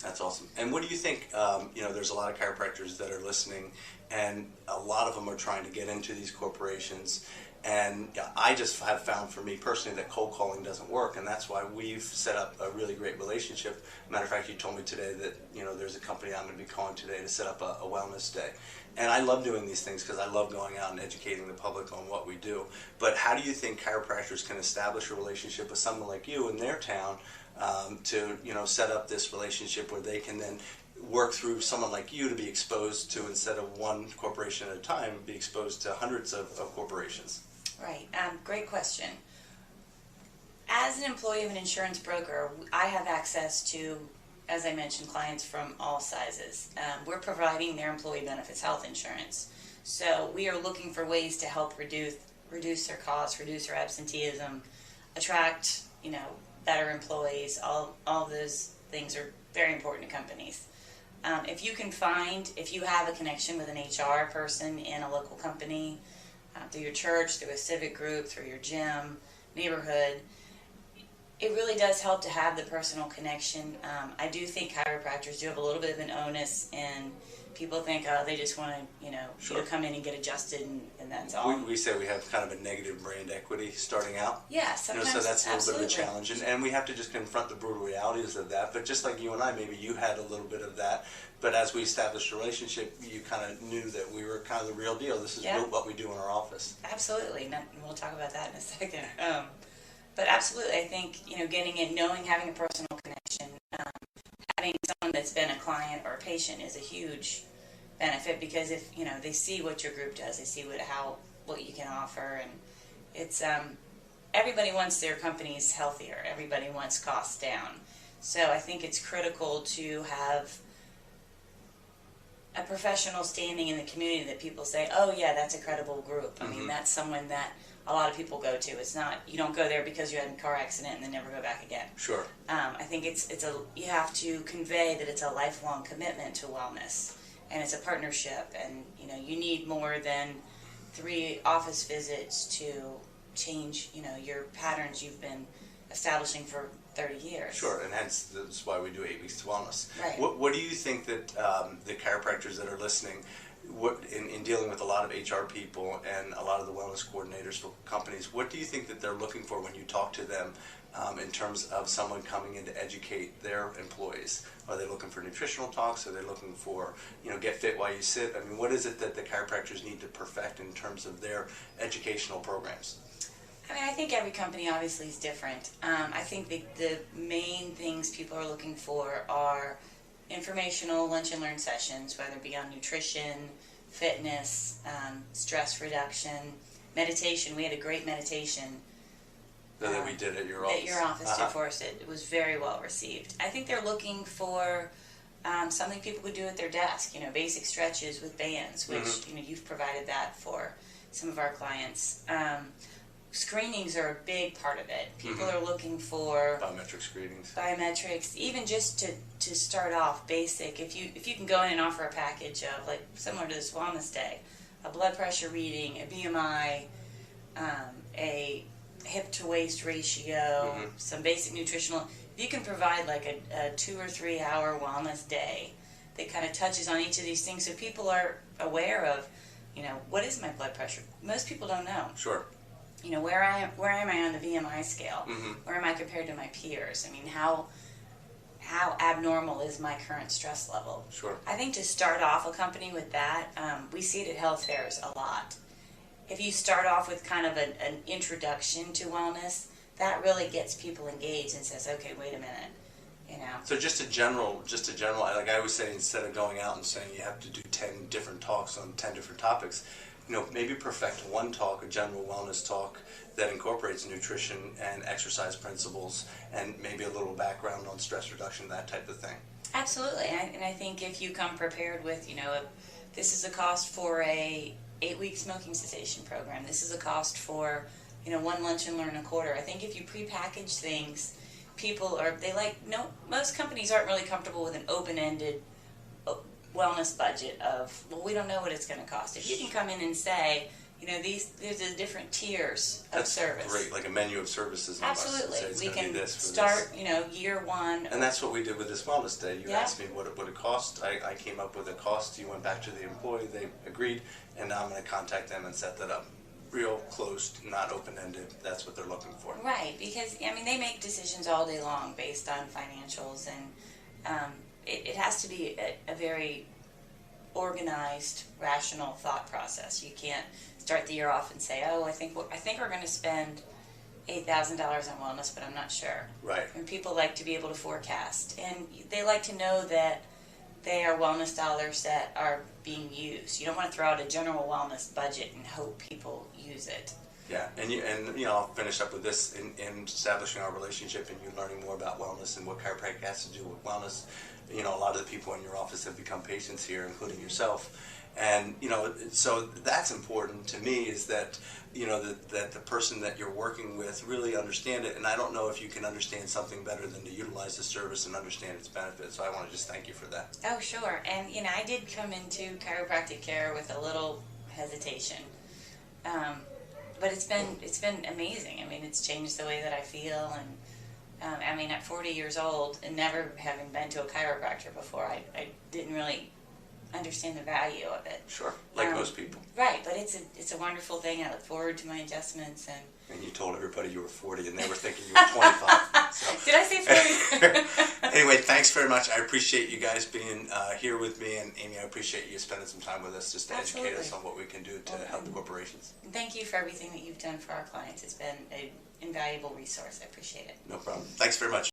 That's awesome. And what do you think, there's a lot of chiropractors that are listening, and a lot of them are trying to get into these corporations. And I just have found for me personally that cold calling doesn't work, and that's why we've set up a really great relationship. Matter of fact, you told me today that there's a company I'm going to be calling today to set up a wellness day. And I love doing these things because I love going out and educating the public on what we do. But how do you think chiropractors can establish a relationship with someone like you in their town to set up this relationship where they can then work through someone like you to be exposed to, instead of one corporation at a time, be exposed to hundreds of corporations? Right. Great question. As an employee of an insurance broker, I have access to, as I mentioned, clients from all sizes. We're providing their employee benefits health insurance. So we are looking for ways to help reduce their costs, reduce their absenteeism, attract, better employees. All of those things are very important to companies. If you have a connection with an HR person in a local company, through your church, through a civic group, through your gym, neighborhood, it really does help to have the personal connection. I do think chiropractors do have a little bit of an onus, and people think, they just want to, Sure. you come in and get adjusted, and that's all. We say we have kind of a negative brand equity starting out. Yeah, sometimes, so that's a little absolutely. bit of a challenge, and we have to just confront the brutal realities of that. But just like you and I, maybe you had a little bit of that. But as we established a relationship, you kind of knew that we were kind of the real deal. This is what we do in our office. Absolutely. And we'll talk about that in a second. But absolutely, I think, getting in, having a personal connection, having someone that's been a client or a patient is a huge benefit, because if, they see what your group does, they see what you can offer, and it's, everybody wants their companies healthier. Everybody wants costs down. So I think it's critical to have a professional standing in the community that people say, oh yeah, that's a credible group. I mean, that's someone that a lot of people go to. It's not, you don't go there because you had a car accident and then never go back again. Sure. I think you have to convey that it's a lifelong commitment to wellness, and it's a partnership, and you need more than 3 office visits to change, your patterns you've been establishing for 30 years. Sure, and hence that's why we do 8 Weeks to Wellness. Right. What do you think that the chiropractors that are listening, in dealing with a lot of HR people and a lot of the wellness coordinators for companies, what do you think that they're looking for when you talk to them in terms of someone coming in to educate their employees? Are they looking for nutritional talks? Are they looking for, get fit while you sit? I mean, what is it that the chiropractors need to perfect in terms of their educational programs? I mean, I think every company obviously is different. I think the main things people are looking for are informational lunch and learn sessions, whether it be on nutrition, fitness, stress reduction, meditation. We had a great meditation That we did at your office. That your office did for us. It was very well received. I think they're looking for something people could do at their desk, basic stretches with bands, which, you've provided that for some of our clients. Screenings are a big part of it. People are looking for biometrics, even just to start off basic. If you can go in and offer a package of, like, similar to this wellness day, a blood pressure reading, a BMI, a hip to waist ratio, some basic nutritional. If you can provide like a 2 or 3 hour wellness day that kind of touches on each of these things, so people are aware of, what is my blood pressure? Most people don't know. Sure. Where am I on the BMI scale? Where am I compared to my peers? I mean, how abnormal is my current stress level? Sure. I think to start off a company with that, we see it at health fairs a lot. If you start off with kind of an introduction to wellness, that really gets people engaged and says, okay, wait a minute, So just a general, like I always say, instead of going out and saying you have to do 10 different talks on 10 different topics, maybe perfect one talk, a general wellness talk that incorporates nutrition and exercise principles and maybe a little background on stress reduction, that type of thing. Absolutely, and I think if you come prepared with, this is a cost for a 8-week smoking cessation program. This is a cost for, one lunch and learn a quarter. I think if you prepackage things, most companies aren't really comfortable with an open-ended wellness budget of, well, we don't know what it's going to cost. If you can come in and say, there's the different tiers of That's service. great, like a menu of services. almost, and Absolutely. say it's We gonna be can this for start, this. year one. And that's what we did with this wellness day. You Yeah. asked me what it would cost. I came up with a cost. You went back to the employee. They agreed, and now I'm going to contact them and set that up. Real closed, not open-ended. That's what they're looking for. Right, because they make decisions all day long based on financials, and it has to be a very organized, rational thought process. You can't start the year off and say, "Oh, I think we're going to spend $8,000 on wellness, but I'm not sure." Right. And people like to be able to forecast, and they like to know that they are wellness dollars that are being used. You don't want to throw out a general wellness budget and hope people use it. Yeah, and I'll finish up with this in establishing our relationship and you learning more about wellness and what chiropractic has to do with wellness. A lot of the people in your office have become patients here, including yourself. And so that's important to me, is that that the person that you're working with really understand it. And I don't know if you can understand something better than to utilize the service and understand its benefits. So I want to just thank you for that. Oh, sure. And I did come into chiropractic care with a little hesitation, but it's been amazing. It's changed the way that I feel, and at 40 years old and never having been to a chiropractor before, I didn't really understand the value of it. Sure, like most people. Right, but it's a wonderful thing. I look forward to my adjustments. And you told everybody you were 40 and they were thinking you were 25. So. Did I say 40? Anyway, thanks very much. I appreciate you guys being here with me, and Amy, I appreciate you spending some time with us just to Absolutely. educate us on what we can do to help the corporations. Thank you for everything that you've done for our clients. It's been an invaluable resource. I appreciate it. No problem. Thanks very much.